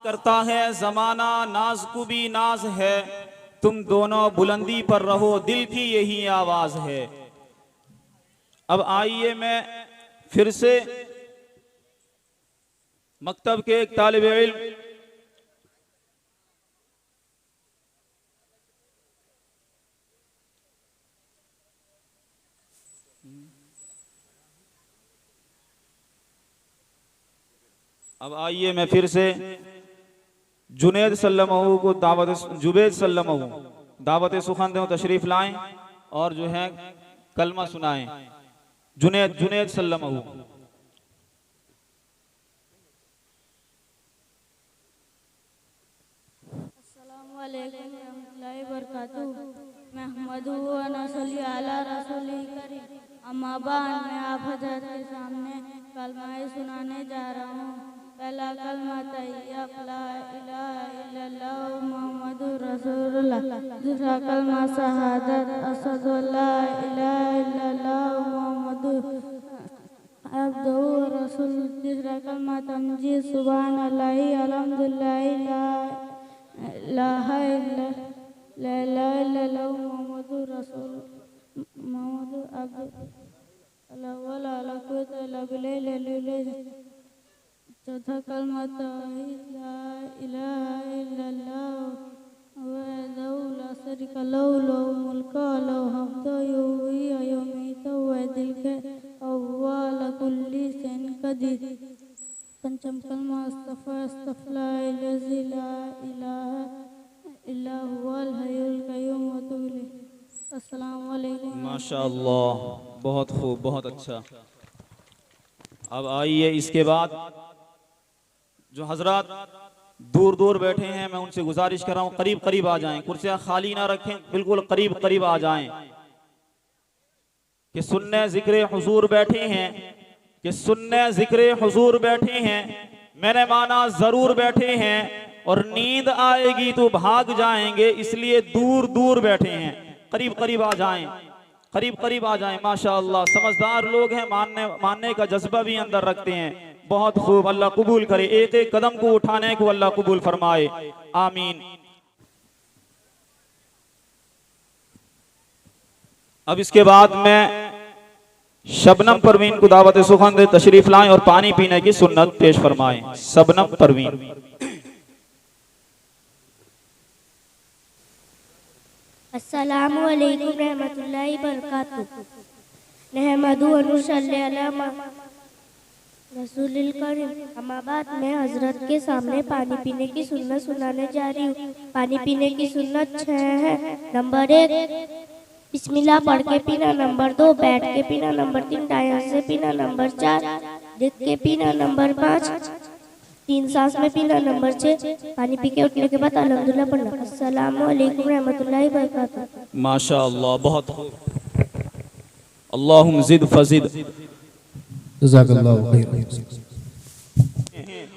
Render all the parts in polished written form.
करता है जमाना, नाज को भी नाज है, तुम दोनों बुलंदी पर रहो, दिल की यही आवाज है। अब आइए मैं फिर से मकतब के एक तालिब इल्म अब आइए मैं फिर से जुनेद सल्लमहू को जुबैद सल्लमहू दावत सुखन दें, तशरीफ लाएं और जो है कलमा सुनाएं। जुनेद सल्लमहू। अस्सलामु अलैकुम रहमतुल्लाहि व बरकातुहू। महमदू व नसल्ली अला रसूलिल करीम। अम्मा बाद मैं आप हज़रत के सामने कलमा सुनाने जा रहा हूँ। पहला कलमा तैयब ला इलाहा इल्लल्लाह मुहम्मदुर रसूलुल्लाह। दूसरा कलमा शहादत अशहदु अल्ला इलाहा इल्लल्लाह मुहम्मदुर अब्दुहु व रसूलुहु। तीसरा कलमा तमजीद सुभानअल्लाहि अल्हम्दुलिल्लाहि ला इलाहा इल्लल्लाह मुहम्मदुर रसूल मुहम्मदुर अब्दुहु ला कुव्वता इल्ला बिल्लाह। चौथा कलमा तौहीद ला इलाहा इल्लल्लाह वहदहु ला शरीका लहु लहुल मुल्कु व लहुल हम्दु युहयी व युमीतु व हुवा अला कुल्ली शैइन कदीर। पंचम कलमा अस्तगफिरुल्लाहल्लज़ी ला इलाहा इल्ला हुवल हय्युल क़य्यूम व अतूबु इलैह। अस्सलामु अलैकुम। माशाअल्लाह, बहुत खूब, बहुत अच्छा। अब आइए इसके बाद जो हजरात दूर दूर बैठे हैं, मैं उनसे गुजारिश कर रहा हूं करीब करीब आ जाएं, कुर्सियां खाली ना रखें, बिल्कुल करीब करीब आ जाएं कि सुन्ने जिक्र हुजूर बैठे हैं, कि सुन्ने जिक्र हुजूर बैठे हैं। मैंने माना जरूर बैठे हैं और नींद आएगी तो भाग जाएंगे, इसलिए दूर दूर बैठे हैं। करीब करीब आ जाएं, करीब करीब आ जाएं। माशाअल्लाह, समझदार लोग हैं, मानने का जज्बा भी अंदर रखते हैं। बहुत खूब, अल्लाह कबूल करे। एक एक कदम को उठाने को अल्लाह कबूल फरमाए, आमीन। अब इसके बाद मैं शबनम परवीन को दावत सुखन दे, तशरीफ लाएं और पानी पीने की सुन्नत पेश फरमाएं। शबनम परवीन। अस्सलामु अलैकुम रहमतुल्लाहि व बरकातुहू। नहमदु व नुसल्ली अला रसूलिल करीम। अम्मा बाद मैं हजरत के सामने पानी पीने की सुन्नत सुनाने जा रही हूँ। पानी पीने की सुन्नत 6 है। नंबर 1 बिस्मिल्लाह पढ़ के पीना। नंबर 2 बैठ के पीना। नंबर 3 दाएं से पीना। नंबर 4 देख के पीना। नंबर 5 3 सांस में पीना। नंबर 6 पानी पी के उठने के बाद अल्हम्दुलिल्लाह पढ़ना। अस्सलामु अलैकुम रहमतुल्लाहि व बरकातुहू। माशाअल्लाह, बहुत खूब। अल्लाहुम्मा ज़िद फज़िद।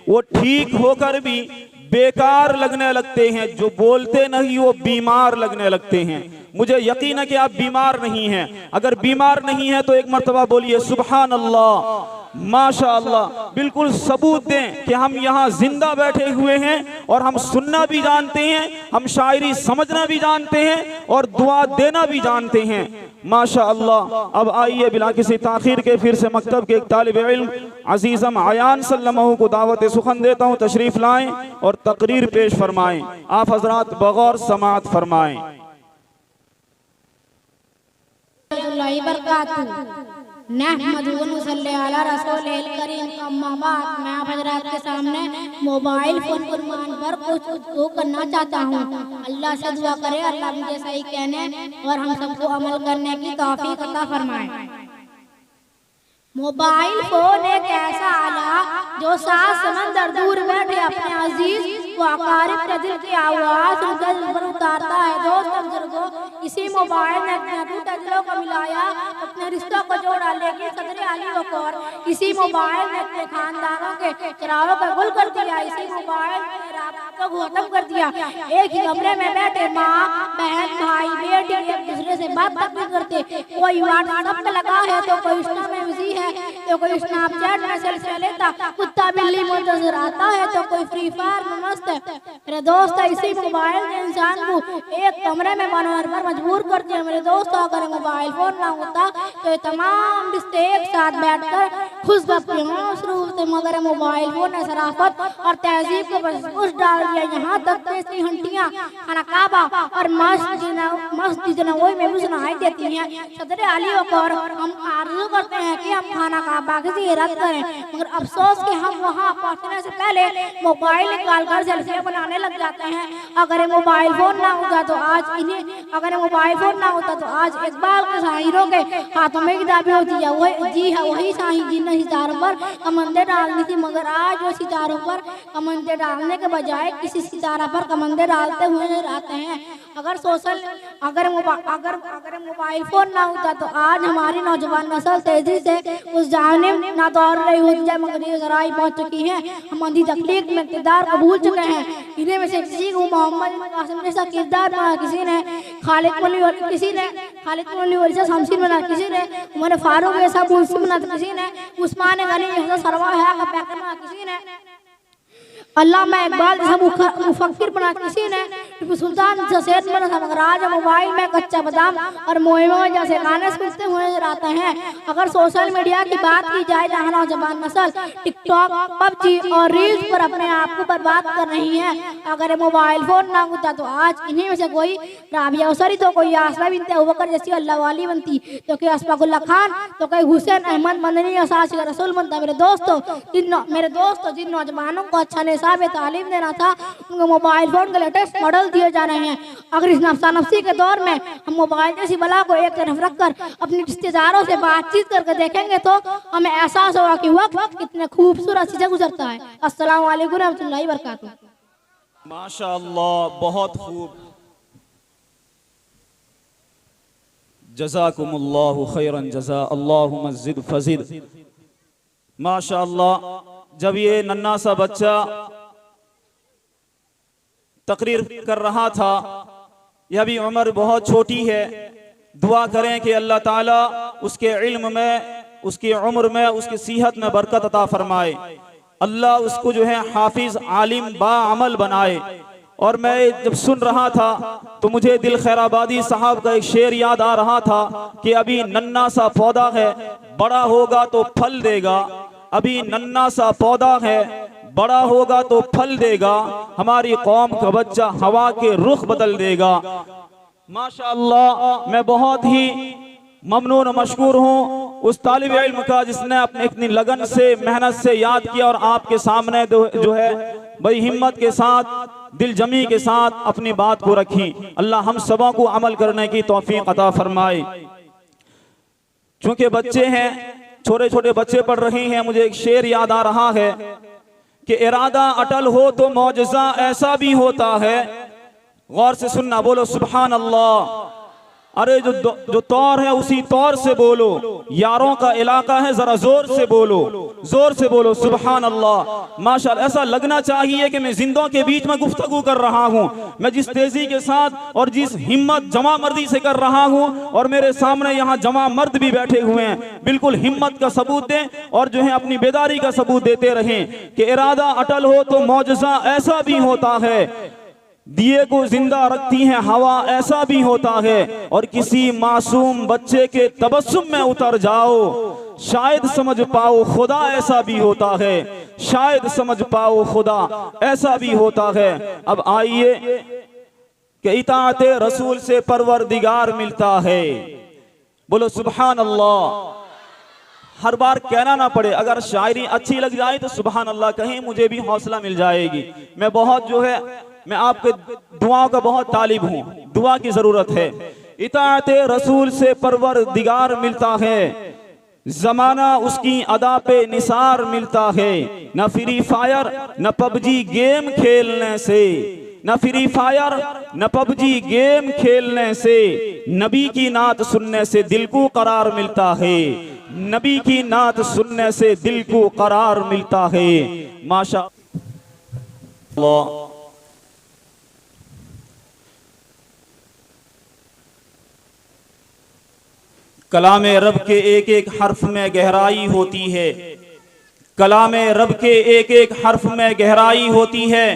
वो ठीक होकर भी बेकार लगने लगते हैं, जो बोलते नहीं वो बीमार लगने लगते हैं। मुझे यकीन है कि आप बीमार नहीं हैं। अगर बीमार नहीं है तो एक मर्तबा बोलिए सुभान अल्लाह, माशाअल्लाह। बिल्कुल सबूत दें कि हम यहाँ जिंदा बैठे हुए हैं और हम सुनना भी जानते हैं, हम शायरी समझना भी जानते हैं और दुआ देना भी जानते हैं, माशाअल्लाह। अब आइए बिला किसी ताखीर के फिर से मकतब के एक तालिब इल्म अजीज़म आयान सल्लमहू को दावत सुखन देता हूँ, तशरीफ लाएं और तकरीर पेश फरमाएं। आप हजरात बगौर समात फरमाएं। नहमदु व नुसल्ली अला रसूलिल करीम। अम्मा बाद मैं आप हज़रात के सामने मोबाइल फोन कुर्बान पर कुछ करना चाहता हूँ। अल्लाह से दुआ करे अल्लाह मुझे सही कहने और हम सबको अमल करने की तौफीक अता फरमाए। मोबाइल फोन एक ऐसा आला जो 7 समंदर दूर बैठे अपने अजीज को अकारिब के दिल की आवाज पर उतारता है। दोस्तों बुजुर्गों, इसी मोबाइल ने अपने टूटे दिलों को मिलाया, अपने रिश्तों को जोड़ा, लेकिन सदर अली वक़ार इसी मोबाइल ने अपने खानदानों के चिरागों को गुल कर दिया। इसी मोबाइल ने राबतों को खत्म कर दिया। एक ही कमरे में बैठे माँ बहन भाई बेटी एक दूसरे से बात तक नहीं करते। कोई व्हाट्सएप पे लगा है तो कोई इंस्टा में बिजी है तो कोई स्नैपचैट में सेल्फी लेता, कुत्ता बिल्ली मुंतजर आता है तो कोई फ्री फायर में मस्त मस्त है। मेरे दोस्त इसी मोबाइल ने इंसान को एक कमरे में बनवाने पर मजबूर कर दिया। मेरे दोस्तों अगर मोबाइल फोन ना होता तो ये तमाम रिश्ते एक साथ बैठकर खुश गप्पियां शुरू होते, मगर मोबाइल फोन ने शराफत और तहजीब को बस डाल दिया। यहाँ तक तो इसकी हंटियाँ खाना काबा और मस्जिद नबवी में भी सुनाई देती हैं। सदर आली और हम आरज़ू करते हैं कि हम खाना काबा की ज़ियारत करें, मगर अफसोस कि हम वहाँ पहुँचने से पहले मोबाइल निकाल कर सेल्फियाँ बनाने लग जाते हैं। अगर मोबाइल फोन ना होता तो आज इकबाल के शायरों के हाथों में किताबें होती है। वही शाही जिन सितारों पर कमंदे डालनी थी, मगर आज वो सितारों पर कमंदे डालने के बजाय किसी सितारा पर कमंदे डालते हुए नजर आते हैं। अगर मोबाइल फोन ना होता तो आज हमारी नौजवान नस्ल तेजी से उस जानिब ना दौड़ रही होती है, मगर ये जराई पहुंच चुकी है। हम अंधी तकलीफ में इक़्तिदार को भूल चुके हैं। इन्हें में से किसी को मोहम्मद कासिम जैसा किरदार बना, किसी ने खालिद मोली जैसा शमशीर बना, किसी ने उमर फारूक जैसा मुंशी बना, किसी ने उस्मान गनी जैसा सरवा है का पैकर बना, किसी ने अल्लामा इकबाल जैसा मुफक्किर बना, किसी ने टीपू सुल्तान जैसा सेठ बना था। मगर आज मोबाइल में कच्चा बादाम और मोहिमा जैसे गाने सुनते हुए नजर आते हैं। अगर सोशल मीडिया की बात की जाए, जहाँ नौजवान नस्ल टिकटॉक, पबजी और रील्स पर अपने आप को बर्बाद कर रही है। अगर मोबाइल फोन ना होता तो आज इन्हीं में से कोई राबिया उसरी तो कोई आसरा बिनते अबूबकर जैसी अल्लाह वाली बनती, तो कोई अशफाकुल्लाह खान, तो कोई हुसैन अहमद मदनी या सासिक रसूल बनता। मेरे दोस्तों जिन नौजवानों को अच्छा निसाब तालीम देना था, उनको मोबाइल फोन के लेटेस्ट मॉडल दिए जा रहे हैं। अगर इस नफ्सा नफ्सी के दौर में हम मोबाइल जैसी बला को एक तरफ रखकर अपने रिश्तेदारों से बातचीत करके देखेंगे तो हमें एहसास होगा कि वक्त कितने खूबसूरत से गुजरता है। अस्सलाम वालेकुम रहमतुल्लाहि व बरकातुहू। माशाअल्लाह, बहुत खूब, जज़ाकुमुल्लाहु खैरन जज़ा, अल्लाहुम्मा ज़िद फज़िद। माशाअल्लाह, जब ये नन्हा सा बच्चा तकरीर कर रहा था, यह भी उम्र बहुत छोटी है, दुआ करें कि अल्लाह ताला उसके इल्म में, उसकी उम्र में, उसकी सेहत में बरकत अता फरमाए। अल्लाह उसको जो है हाफिज, आलिम, बाअमल बनाए। और मैं जब सुन रहा था तो मुझे दिल खैराबादी साहब का एक शेर याद आ रहा था कि अभी नन्हा सा पौधा है, बड़ा होगा तो फल देगा। अभी नन्हा सा पौधा है, बड़ा होगा तो फल देगा। हमारी कौम का बच्चा हवा के रुख बदल देगा। माशाअल्लाह, मैं बहुत ही ममनून और मशकूर हूँ उस तालिब इल्म का जिसने अपने इतनी लगन से, मेहनत से याद किया और आपके सामने जो है बड़ी हिम्मत के साथ, दिल जमी के साथ अपनी बात को रखी। अल्लाह हम सबों को अमल करने की तौफीक अता फरमाए। चूंकि बच्चे हैं, छोटे छोटे बच्चे पढ़ रहे हैं, मुझे एक शेर याद आ रहा है कि इरादा अटल हो तो मौजज़ा ऐसा भी होता है। गौर से सुनना, बोलो सुभान अल्लाह। अरे जो तौर है उसी तौर से बोलो, यारों का इलाका है, जरा जोर से बोलो, जोर से बोलो सुभान अल्लाह। माशाअल्लाह, ऐसा लगना चाहिए कि मैं जिंदों के बीच में गुफ्तगू कर रहा हूँ। मैं जिस तेजी के साथ और जिस हिम्मत जमा मर्दी से कर रहा हूँ, और मेरे सामने यहाँ जमा मर्द भी बैठे हुए हैं, बिल्कुल हिम्मत का सबूत दें और जो है अपनी बेदारी का सबूत देते रहें कि इरादा अटल हो तो मौजज़ा ऐसा भी होता है। दिए को जिंदा रखती है हवा, ऐसा भी होता है। और किसी मासूम बच्चे के तबस्सुम में उतर जाओ, शायद समझ पाओ खुदा, ऐसा भी होता है। शायद समझ पाओ खुदा, ऐसा भी होता है। अब आइए कि इताअते रसूल से परवरदिगार मिलता है। बोलो सुभान अल्लाह। हर बार कहना ना पड़े, अगर शायरी अच्छी लग जाए तो सुभान अल्लाह कहीं, मुझे भी हौसला मिल जाएगी। मैं बहुत जो है, मैं आपके दुआओं का बहुत तालिब हूँ, दुआ की जरूरत है। इताअते रसूल से परवरदिगार मिलता है, जमाना उसकी अदा पे निसार मिलता है। न फ्री फायर न पबजी गेम खेलने से, न फ्री फायर न पबजी गेम खेलने से, नबी की नात सुनने से दिल को करार मिलता है। नबी की नात सुनने से दिल को करार मिलता है। माशाअल्लाह। कलामे रब के एक एक हर्फ में गहराई होती है। कलामे रब के एक एक हर्फ में गहराई होती है।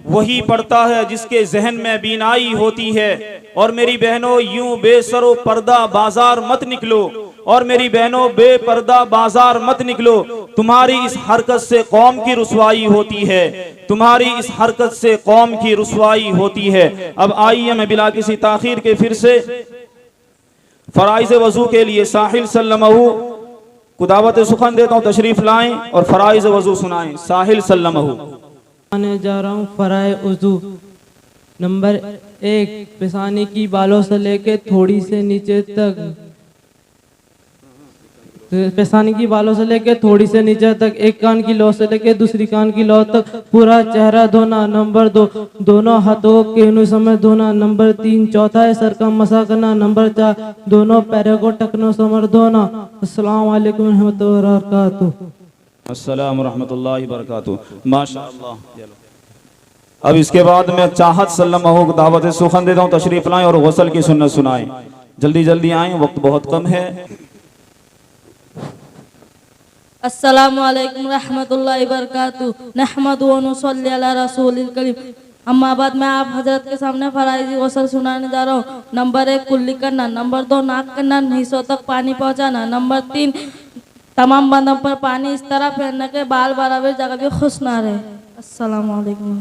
वही पढ़ता है जिसके जहन में बीनाई होती है। और मेरी बहनों, यूं बेसरो पर्दा बाजार मत निकलो, और मेरी बहनों बेपर्दा बाजार मत निकलो। तुम्हारी इस हरकत से कौम की रुसवाई होती है, तुम्हारी इस हरकत से कौम की रुसवाई होती है। अब आइए मैं बिला किसी ताखीर के फिर से फराइज वजू के लिए साहिल सल्लमहू को दावत सुखन देता हूँ, तशरीफ लाएं और फराइज वजू सुनाएं। साहिल सल्लमहू। आने जा रहा हूँ फराए उज़ू। नंबर 1, पेशानी की बालों से लेके थोड़ी से नीचे तक, पेशानी की बालों से लेके थोड़ी से नीचे तक, एक कान की लौ से लेके दूसरी कान की लौ तक पूरा चेहरा धोना। नंबर 2, दोनों हाथों के समय धोना। नंबर 3, चौथा है सर का मसा करना। नंबर 4, दोनों पैरों को टखनों समर धोना। अस्सलाम वालेकुम रहमतुल्लाहि व बरकातुहू। अस्सलाम रहमतुल्लाहि व बरकातुहू। माशाअल्लाह। अब इसके बाद मैं चाहत सल्लमहू को दावत सुखन देता हूँ, तशरीफ लाएं और गसल की सुन्नत सुनाएं। जल्दी जल्दी आएं, वक्त बहुत कम है। अस्सलामु अलैकुम रहमतुल्लाहि व बरकातुहू। नहमदु व नुसल्ली अला रसूलिल करीम। अम्मा बाद मैं आप हजरत के सामने फराइज़ी गसल सुनाने जा रहा हूँ। नंबर 1, कुल्ली करना। नंबर 2, नाक करना, हिस्सों तक पानी पहुँचाना। नंबर 3, तमाम बंदों पर पानी इस तरह फेरने के बाल बराबर जगह भी खुश ना रहे। अस्सलामु अलैकुम।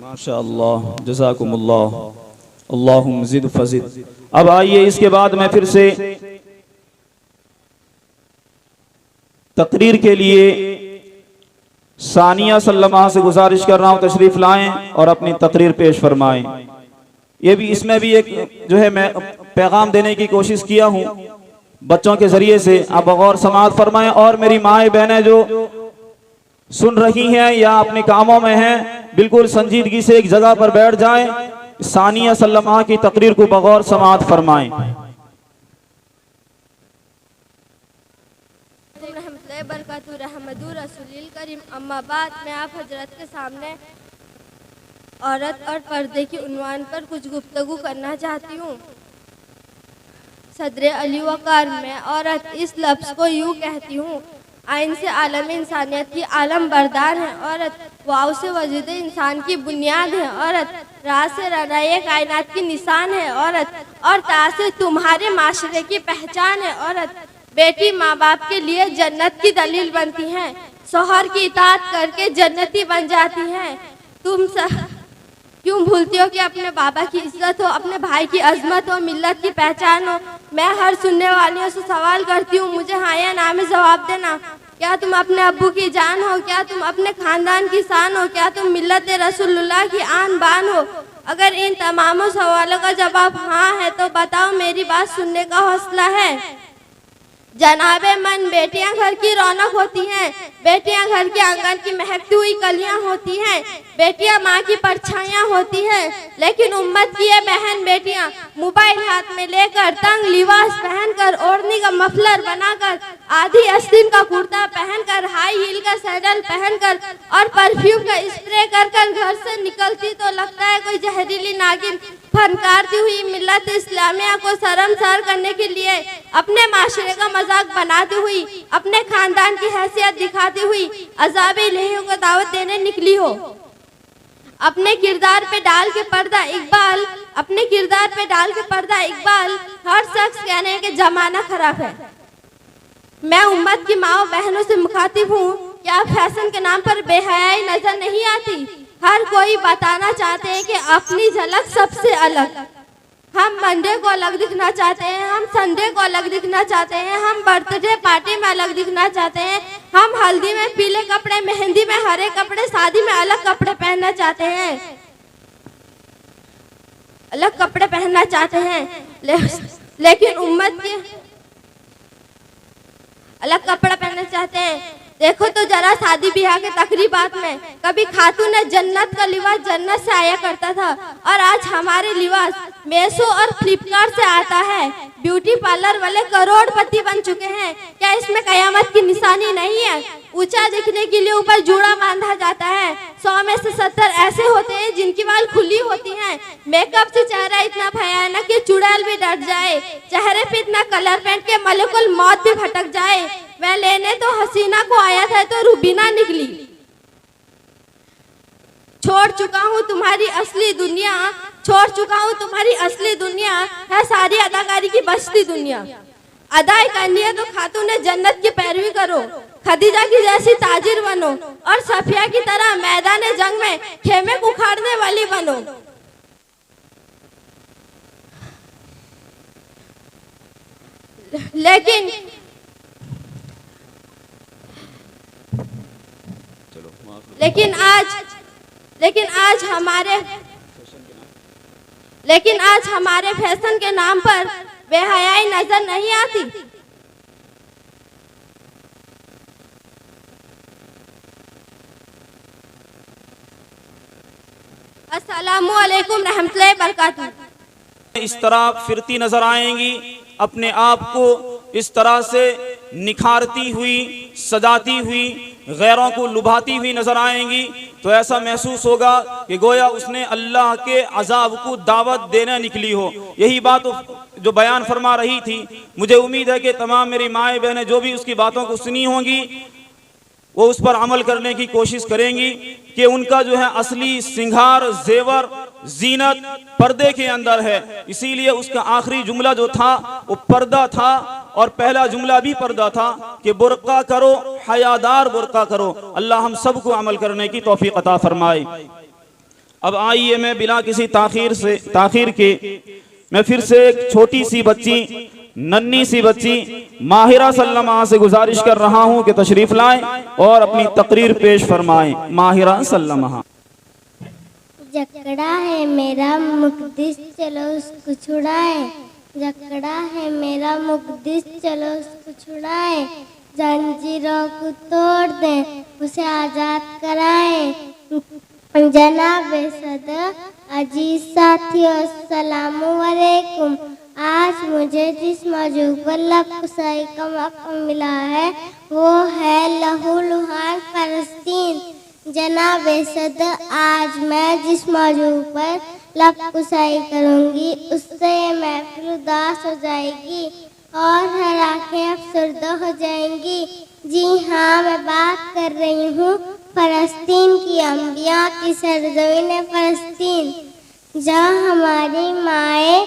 माशाअल्लाह, जज़ाकुमुल्लाह, अल्लाहुम्मा ज़िद फज़िद। अब आइए इसके बाद मैं फिर से तकरीर के लिए सानिया सल्लमा से गुजारिश कर रहा हूं, तशरीफ लाएं और अपनी तकरीर पेश फरमाएं। ये भी, इसमें भी एक जो है मैं पैगाम देने की कोशिश किया हूं बच्चों के जरिए से। आप गौर समाअत फरमाएं। और मेरी माएँ बहनें जो सुन रही हैं या अपने कामों में हैं, बिल्कुल संजीदगी से एक जगह पर बैठ जाएं। सानिया सल्लमा की तकरीर को बगौर समाअत फरमाएं। बरकातुहू रहमतु रसूलिल करीम। अम्मा बाद मैं आप हजरत के सामने औरत और पर्दे की उन्वान पर कुछ गुफ्तगू करना चाहती हूँ। सदर अली वकार में औरत इस लफ्ज़ को यूँ कहती हूँ, आइन से आलम इंसानियत की आलम बरदार है औरत, वाव से वजूद इंसान की बुनियाद है औरत, रा से रनाए कायनात की निशान है औरत, और ता से तुम्हारे माशरे की पहचान है औरत। बेटी माँ बाप के लिए जन्नत की दलील बनती हैं, शौहर की इताअत करके जन्नती बन जाती हैं। तुम क्यों भूलती हो कि अपने बाबा की इज्जत हो, अपने भाई की अजमत हो, मिल्लत की पहचान हो। मैं हर सुनने वालियों से सवाल करती हूँ, मुझे हाँ या ना में जवाब देना। क्या तुम अपने अब्बू की जान हो? क्या तुम अपने खानदान की शान हो? क्या तुम मिल्लत रसूलुल्लाह की आन बान हो? अगर इन तमामों सवालों का जवाब हाँ है तो बताओ, मेरी बात सुनने का हौसला है? जनाबे मन, बेटियां घर की रौनक होती हैं, बेटियां घर के आंगन की महकती हुई कलियां होती हैं, बेटियां माँ की परछाइयां होती हैं। लेकिन उम्मत की ये बहन बेटियां मोबाइल हाथ में लेकर, तंग लिबास पहनकर, ओढ़नी का मफलर बनाकर, आधी आस्तीन का कुर्ता पहनकर, हाई हील का सैंडल पहनकर और परफ्यूम का स्प्रे कर कर घर से निकलती तो लगता है कोई जहरीली नागिन। फनकारती हुई मिल्लत इस्लामिया को शर्मसार करने के लिए, अपने माशरे का मजाक बनाती हुई, अपने खानदान की हैसियत दिखाती हुई अज़ाब इलाही को दावत देने निकली हो। अपने किरदार पे डाल के पर्दा इकबाल, अपने किरदार पे डाल के पर्दा इकबाल, हर शख्स कहने के जमाना खराब है। मैं उम्मत की माओ बहनों से मुखातिब हूँ, क्या फैशन के नाम पर बेहयाई नजर नहीं आती? हर कोई बताना चाहते हैं कि अपनी झलक सबसे अलग। हम मंडे को अलग दिखना चाहते हैं, हम संडे को अलग दिखना चाहते हैं, हम बर्थडे पार्टी में अलग दिखना चाहते हैं, हम हल्दी में पीले कपड़े, मेहंदी में हरे कपड़े, शादी में अलग कपड़े पहनना चाहते हैं, अलग कपड़े पहनना चाहते हैं। लेकिन उम्मत के अलग कपड़ा पहनना चाहते हैं। देखो तो जरा शादी ब्याह के तकरीबात में कभी खातून जन्नत का लिबास जन्नत से आया करता था और आज हमारे लिबास मेसो और फ्लिपकार्ट से आता है। ब्यूटी पार्लर वाले करोड़पति बन चुके हैं। क्या इसमें कयामत की निशानी नहीं है? ऊंचा दिखने के लिए ऊपर जूड़ा बांधा जाता है। 100 में से 70 ऐसे होते हैं जिनकी बाल खुली होती हैं। मेकअप से चेहरा इतना भयानक कि चुड़ैल भी डर जाए। चेहरे पे इतना कलर पेंट के मलकुल मौत भी भटक जाए। मैं लेने तो हसीना को आया था तो रूबीना निकली। छोड़ चुका हूँ तुम्हारी असली दुनिया, छोड़ चुका हूँ तुम्हारी असली दुनिया, है सारी अदाकारी की बचती दुनिया। अदाई करनी है तो खातूने जन्नत की पैरवी करो, खदीजा की जैसी ताजिर बनो और सफिया की तरह मैदान जंग में खेमे को उखाड़ने वाली बनो। लेकिन आज हमारे फैशन के नाम पर बेहयाई नजर नहीं आती। अस्सलामु अलैकुम रहमतुल्लाहि बरकातहू। इस तरह फिरती नजर आएंगी, अपने आप को इस तरह से निखारती हुई, सजाती हुई, गैरों को लुभाती हुई नजर आएंगी, तो ऐसा महसूस होगा कि गोया उसने अल्लाह के अजाब को दावत देने निकली हो। यही बात जो बयान फरमा रही थी, मुझे उम्मीद है कि तमाम मेरी माएँ बहनें जो भी उसकी बातों को सुनी होंगी वो उस पर अमल करने की कोशिश करेंगी कि उनका जो है असली सिंगार, जेवर, जीनत पर्दे के अंदर है। इसीलिए उसका आखिरी जुमला जो था वो पर्दा था और पहला जुमला भी पर्दा था कि बुर्का करो, हयादार बुर्का करो। अल्लाह हम सबको अमल करने की तौफीक अता फरमाए। अब आइए मैं बिना किसी ताखीर के मैं फिर से एक छोटी सी बच्ची, नन्ही सी बच्ची माहिरा सल्लमा से गुजारिश कर रहा हूं कि तशरीफ लाएं और अपनी तकरीर पेश फरमाएं। माहिरा सल्लमा। जकड़ा है मेरा मुकद्दिस चलो उसको छुड़ाए, जकड़ा है मेरा मुकद्दिस चलो उसको छुड़ाए, जंजीरों को तोड़ दें उसे आज़ाद कराएं। जनाब सदर अजीज साथियों अस्सलामु अलैकुम। आज मुझे जिस मौजू पर लफ्ज़ का मौका मिला है वो है लहू लुहान फ़लस्तीन। जनाब सदर आज मैं जिस मौजू पर लफ्ज़ करूँगी उससे ये महफिल उदास हो जाएगी और हर आँखें अफसरदा हो जाएंगी। जी हाँ, मैं बात कर रही हूँ फ़लस्तीन की, अंबिया की सरज़मीन फ़लस्तीन, जहाँ हमारी माएँ,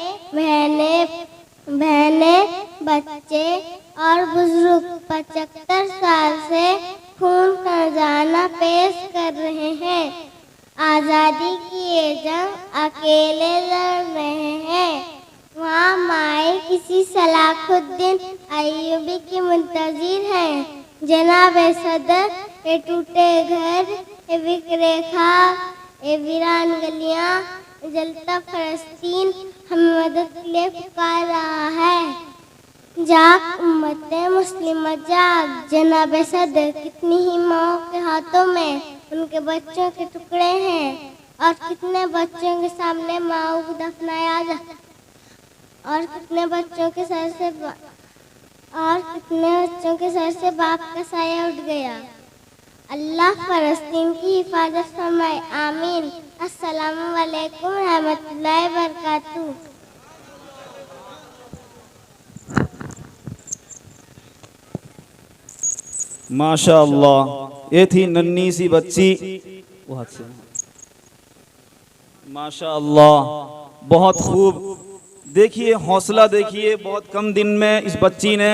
बहनें, बच्चे और बुजुर्ग 75 साल से खून का नज़राना पेश कर रहे हैं। आज़ादी की ये जंग अकेले लड़ रहे हैं। वहाँ माएँ किसी सलाहुद्दीन अय्यूबी की मुंतज़िर हैं। जनाब सदर, ये टूटे घर, ये बिखरे खाक, ये वीरान गलियाँ, जलता फ़लस्तीन हमें मदद के लिए पुकार रहा है। जाग उम्मते मुस्लिम जाग। जनाब सदर, कितनी ही माओं के हाथों में उनके बच्चों के टुकड़े हैं और कितने बच्चों के सामने माओं को दफनाया जाता और कितने बच्चों के सर से बाप का साया उठ गया। अल्लाह फ़लस्तीन की हिफाजत फरमाए, आमीन। अस्सलामु अलैकुम रहमतुल्लाहि बरकातहू। माशा अल्लाह, ये थी नन्ही सी बच्ची। माशा अल्लाह, बहुत खूब। देखिए हौसला, देखिए बहुत कम दिन में इस बच्ची ने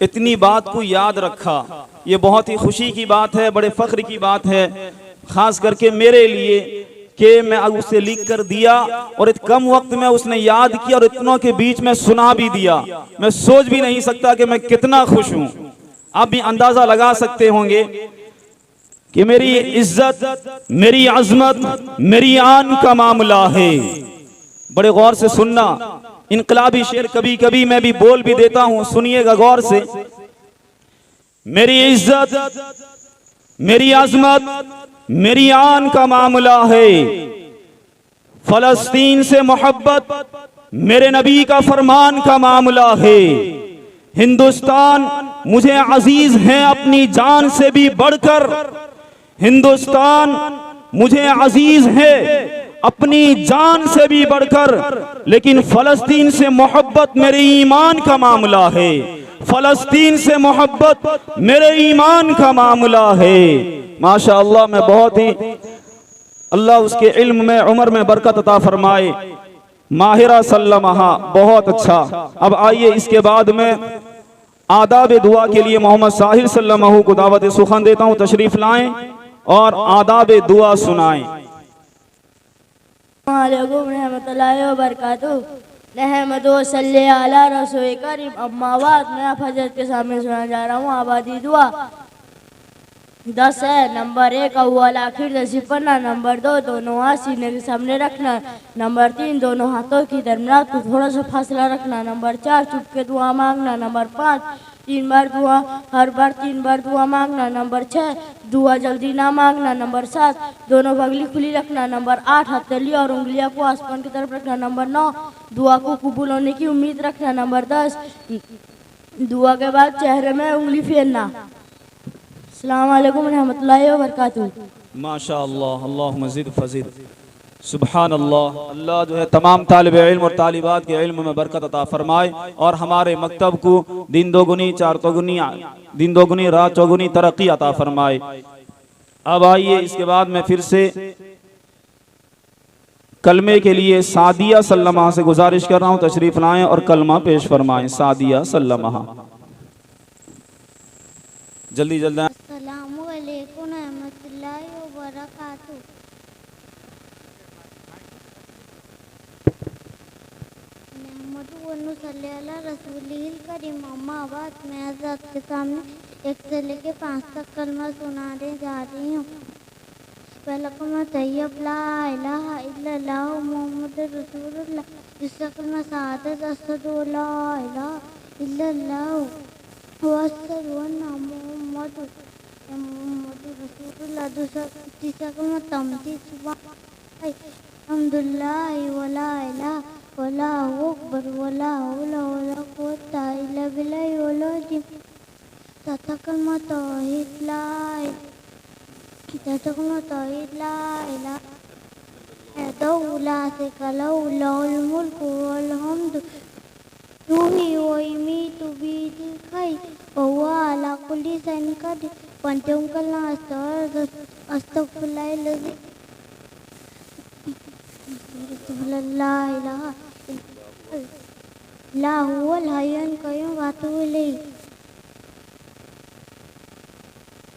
इतनी बात को याद रखा। ये बहुत ही खुशी की बात है, बड़े फख्र की बात है, खास करके मेरे लिए कि मैं उसे लिख कर दिया और इत कम वक्त में उसने याद किया और इतनों के बीच में सुना भी दिया। मैं सोच भी नहीं सकता कि मैं कितना खुश हूँ। आप भी अंदाजा लगा सकते होंगे कि मेरी इज्जत, मेरी अजमत, मेरी आन का मामला है। बड़े गौर से सुनना, इनकलाबी शेर कभी कभी मैं भी बोल भी देता हूं, सुनिएगा गौर से। मेरी इज्जत, मेरी अजमत, मेरी आन का मामला है। फलस्तीन से मोहब्बत मेरे नबी का फरमान का मामला है। हिंदुस्तान मुझे अजीज है अपनी जान से भी बढ़कर। हिंदुस्तान मुझे अजीज है अपनी जान से भी बढ़कर, लेकिन फलस्तीन से मोहब्बत मेरे ईमान का मामला है। फलस्तीन से मोहब्बत मेरे ईमान का मामला है। माशाअल्लाह, मैं बहुत ही अल्लाह उसके इल्म में उम्र में बरकत अता फरमाए। माहिरा सल्लमहा, बहुत अच्छा। अब आइए इसके बाद में आदाब दुआ के लिए मोहम्मद साहिर सल्लमहु को दावत सुखन देता हूँ, तशरीफ लाएं और आदाब दुआ सुनाएं। वालेकुम रहमतुल्लाहि व बरकातुहू। रहमतुल्लाहि सल्ली अला रसूल करीम। अम्मा बाद मैं आप हजरत के सामने सुनाने जा रहा हूँ आबादी दुआ। 10 है। नंबर 1 अव्वल आखिर नसीब पढ़ना। नंबर 2 दोनों हाथ सीने के सामने रखना। नंबर 3 दोनों हाथों की दरमियान को थोड़ा सा फासला रखना। नंबर 4 चुप के दुआ मांगना। नंबर 5 3 बार दुआ, हर बार 3 बार दुआ मांगना। नंबर 6 दुआ जल्दी ना मांगना। नंबर 7 दोनों बगली खुली रखना। नंबर 8 हथेली और उंगलियां को आसमान की तरफ रखना। नंबर 9 दुआ को कबूल होने की उम्मीद रखना। नंबर 10 दुआ के बाद चेहरे में उंगली फेरना। अस्सलाम वालेकुम रहमतुल्लाहि व बरकातुहू। माशा अल्लाह, अल्लाहुम्मा ज़िद फज़िद। सुबहान अल्लाह। अल्लाह जो है तमाम तालिबे इल्म और तालिबात के इल्म में बरकत अता फरमाए और हमारे मकतब को दिन दोगुनी दिन दोगुनी रात चौगुनी तरक्की अता फरमाए। अब आइए इसके बाद मैं फिर से कलमे के लिए सादिया सल्लमा से गुजारिश कर रहा हूँ, तशरीफ लाएं और कलमा पेश फरमाएं। सादिया सल्लमा, जल्दी जल्दी। अस्सलामु अलैकुम रहमतुल्लाहि व बरकातुहू। नहमदुहुन्नुसल्ली अला रसूलिहिल करीम। अम्मा बाद मैं हज़रत के सामने 1 से लेके 5 तक कलमा सुनाने जा रही हूँ। पहला कलमा तैयब ला इलाहा इल्लल्लाह मुहम्मदुर रसूलुल्लाह। दूसरा कलमा शहादत अशहदु अल्ला इलाहा इल्लल्लाह व अशहदु अन्ना मुहम्मदुर रसूलुल्लाह। तीसरा कलमा तमजीद सुभान अल्हम्दुलिल्लाह वला इलाहा वला अकबर वला हौला वला कुव्वता इल्ला बिल्लाहि वल अज़ीम। चौथा कलमा तौहीद ला इलाहा ला शरीका लहू लहुल मुल्कु वल हम्दु युहयी व युमीतु बियदिहिल खैर व हुवा अला कुल्ली शैइन कदीर। पंचम कलमा अस्तगफिरुल्लाहल ला इलाहा इल्ला हुवल हय्युल क़य्यूम व अतूबु इलैहि।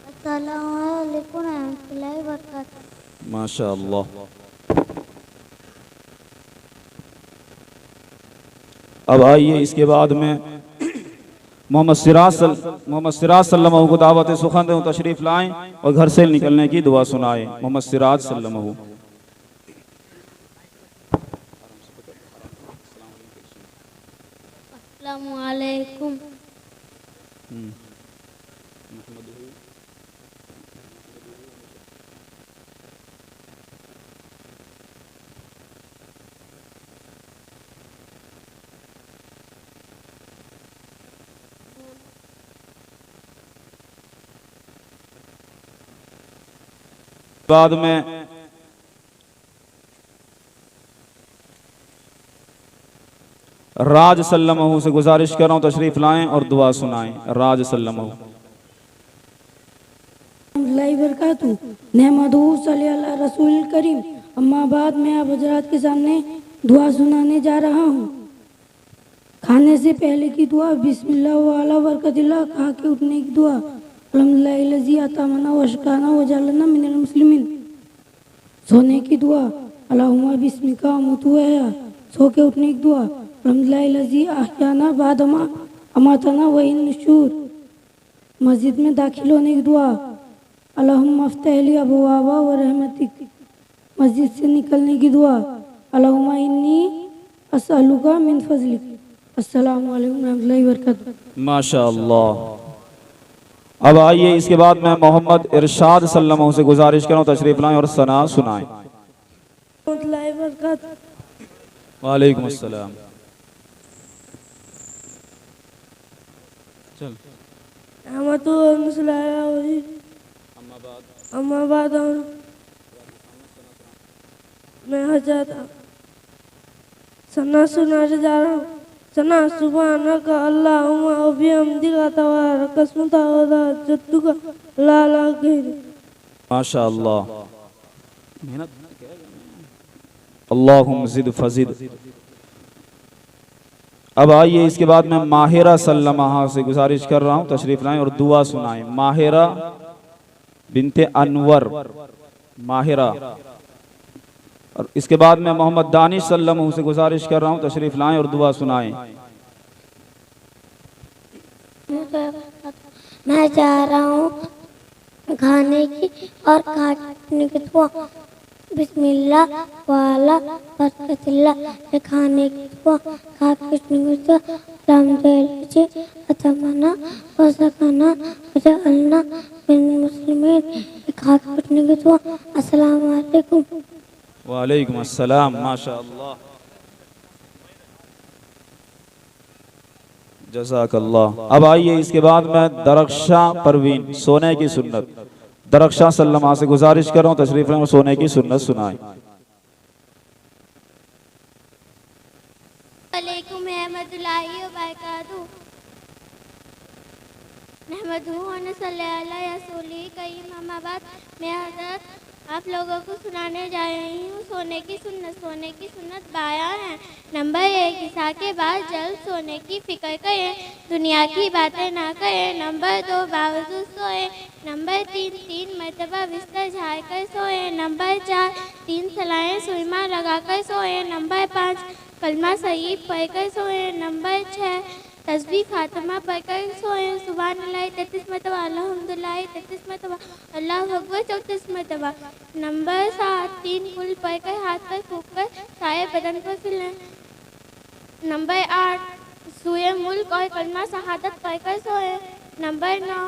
अस्सलामु अलैकुम रहमतुल्लाहि व बरकातुहू। माशा अल्लाह। अब आइए इसके बाद में मोहम्मद सिराज सल्लमहु को दावत सुखन दें, तशरीफ लाएं और घर से निकलने की दुआ सुनाएं। मोहम्मद सिराज सल्लमहु। अस्सलामु अलैकुम। बाद में राज सल्लमहु से गुजारिश कर रहा हूँ, तशरीफ लाएं और दुआ सुनाएं। राज सल्लमहु। नहमदुहु सल्ली अला रसूलिल करीम। अम्मा बाद मैं आप हजरात के सामने दुआ सुनाने जा रहा हूँ। खाने से पहले की दुआ बिस्मिल्लाह व अला बरकतिल्लाह। खा के उठने की दुआ अल्हम्दुलिल्लाहिल्लज़ी अतामना व शकाना व जअलना मिनल मुस्लिमीन। सोने की दुआ अल्लाहुम्मा बिस्मिका अमूतु व अहया। सो के उठने की दुआ अल्हम्दुलिल्लाहिल्लज़ी अहयाना बादमा अमातना व इलैहिन नुशूर। मस्जिद में दाखिल होने की दुआ अल्लाहुम्मा अफ्तह ली अबवाबा व रहमतिक। मस्जिद से निकलने की दुआ अल्लाहुम्मा इन्नी अस्अलुका मिन फज़लिक। अस्सलामु अलैकुम रहमतुल्लाहि व बरकातुहू। माशा अल्लाह। अब आइए इसके बाद मैं मोहम्मद इरशाद सल्लमहु से गुजारिश करूं, तशरीफ लाएं और सना सुनाएं। वालेकुम अस्सलाम। चल। अम्मा बाद मैं हजरत सना सुनाने जा रहा हूँ। सना सुब्हानका अल्लाहुम्मा व बिहम्दिका तबारक अस्मुका व तअज्जदुका ला इलाहा गैरुक। माशा अल्लाह। मेहनत अल्लाहुम्मा ज़िद फज़िद। अब आइए इसके बाद मैं माहिरा सल्लमा से गुजारिश कर रहा हूँ तशरीफ लाएं और दुआ सुनाएं। माहिरा बिनते अनवर, माहिरा। और इसके बाद मैं मोहम्मद दानिश सल्लम से गुजारिश कर रहा हूँ तशरीफ लाएं और दुआ सुनाएं। मैं चाह रहा हूँ खाने की और काटने की दुआ। बिस्मिल्लाह वाला बरकतिल्लाह। खाने की दुआ, काटने की दुआ। रामदेव अतमना वसकना वजअलना मिन मुस्लिमीन। काटने की दुआ। अस्सलाम वालेकुम। वालेकुम अस्सलाम। माशाअल्लाह, जज़ाकल्लाह। अब आइए इसके बाद मैं दरख्शा परवीन, सोने की सुन्नत, दरख्शा सल्लमा से गुजारिश कर रहा हूँ तशरीफ लाएं और सोने की सुन्नत सुनाएं। वालेकुम रहमतुल्लाहि व बरकातुहू। नहमदुहू व नसल्ली अला रसूलिल करीम। अम्मा बाद, मैं हज़रत आप लोगों को सुनाने जा रही हूँ सोने की सुन्नत। सोने की सुन्नत बयान है। नंबर 1, ईसा के बाद जल्द सोने की फिक्र करें, दुनिया की बातें ना करें। नंबर 2, बावजूद सोए। नंबर 3, 3 मरतबा बिस्तर झाड़ कर सोए। नंबर 4, 3 सलाएं सुरमा लगा कर सोए। नंबर 5, कलमा शरीफ पढ़ कर सोए। नंबर 6, तस्बीह फातिमा पढ़कर सोए। सुभान अल्लाह 33 मरतबा, अल्हम्दुलिल्लाह 33 मरतबा, अल्लाहु अकबर 34 मरतबा। नंबर 7, 3 कुल पढ़कर हाथ पर फूंक कर सारे बदन पर फिलें। नंबर 8, सूरह मुल्क और कलमा शहादत पढ़कर सोए। नंबर 9,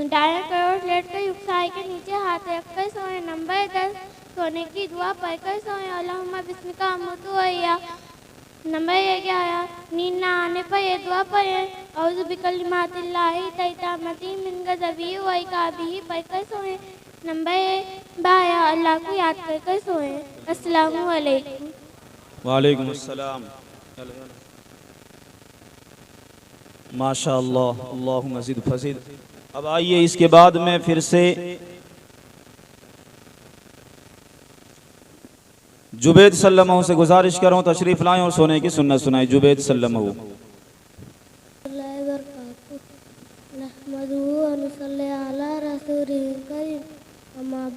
दाएं करोड़ लेटकर युक्साई के नीचे हाथ रखकर सोए। नंबर 10, सोने की दुआ पढ़कर सोए। अल्लाहुम्मा बिस्मिका अमूतु व अहया। नंबर 11, नींद ना आने पर यह दुआ पढ़ें, औज़ु बिकलिमातिल्लाहि तम्माति मिन गज़बी व इक़ाबिही पढ़कर सोएं। नंबर 12, अल्लाह को याद कर सोएं। अस्सलामु अलैकुम। वालेकुम अस्सलाम। माशाअल्लाह, अल्लाहुम्मा ज़िद फज़िद। अब आइए इसके बाद में फिर से जुबैद सल्लम से गुजारिश कर रहा हूँ तशरीफ लाएं और सोने की सुन्नत सुनाएं। जुबैद सल्लम।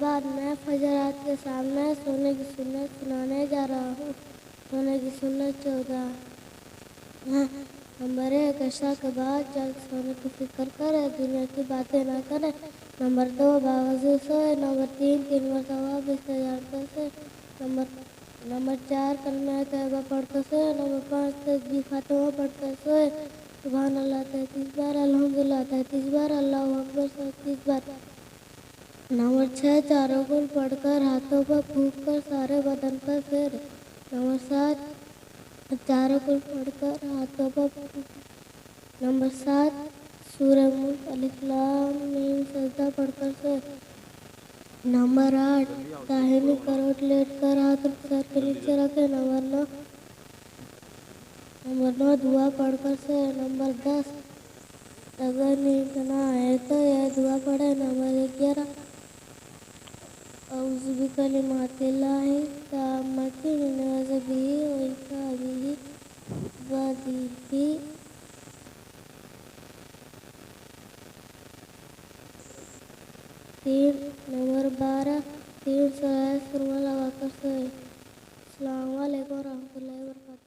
बाद मैं फजरात के सामने सोने की सुन्नत सुनाने जा रहा हूँ। सोने की सुन्नत 14। नंबर 1, इशा के बाद जल्द सोने की फिक्र करे, दुनिया की बातें ना करे। नंबर 2, बावजूद सोए। नंबर 3, 3 मरतबा बिस्तर झाड़कर सोए। नंबर 4, कलमा तौबा पढ़कर सोए। नंबर 5, तस्बीह फातिमा पढ़कर सोए। सुभान अल्लाह 33 बार, अल्हम्दुलिल्लाह 33 बार, अल्लाहु अकबर 37 बार। नंबर 6, चारों कुल पढ़कर हाथों पर फूंक कर सारे बदन पर फेर। नंबर 7, चारों कुल पढ़कर हाथों पर फूंक। नंबर 7, सूरह मुल्क अलिफ लाम मीम सजदा पढ़कर सोए। नंबर 8, दाहिनी करवट लेटकर हाथ सर के नीचे रखे। नंबर 9, दुआ पढ़कर सोए। नंबर 10, अगर नींद ना आए तो यह दुआ पढ़े। नंबर 11, औज़ु बिकलिमातिल्लाहि ताम्माति मिन गज़बिही व इक़ाबिही वदीही। नंबर 12, 3 सलाएं सुरमा लगाकर सोए। अस्सलामु अलैकुम व रहमतुल्लाहि व बरकातुहू।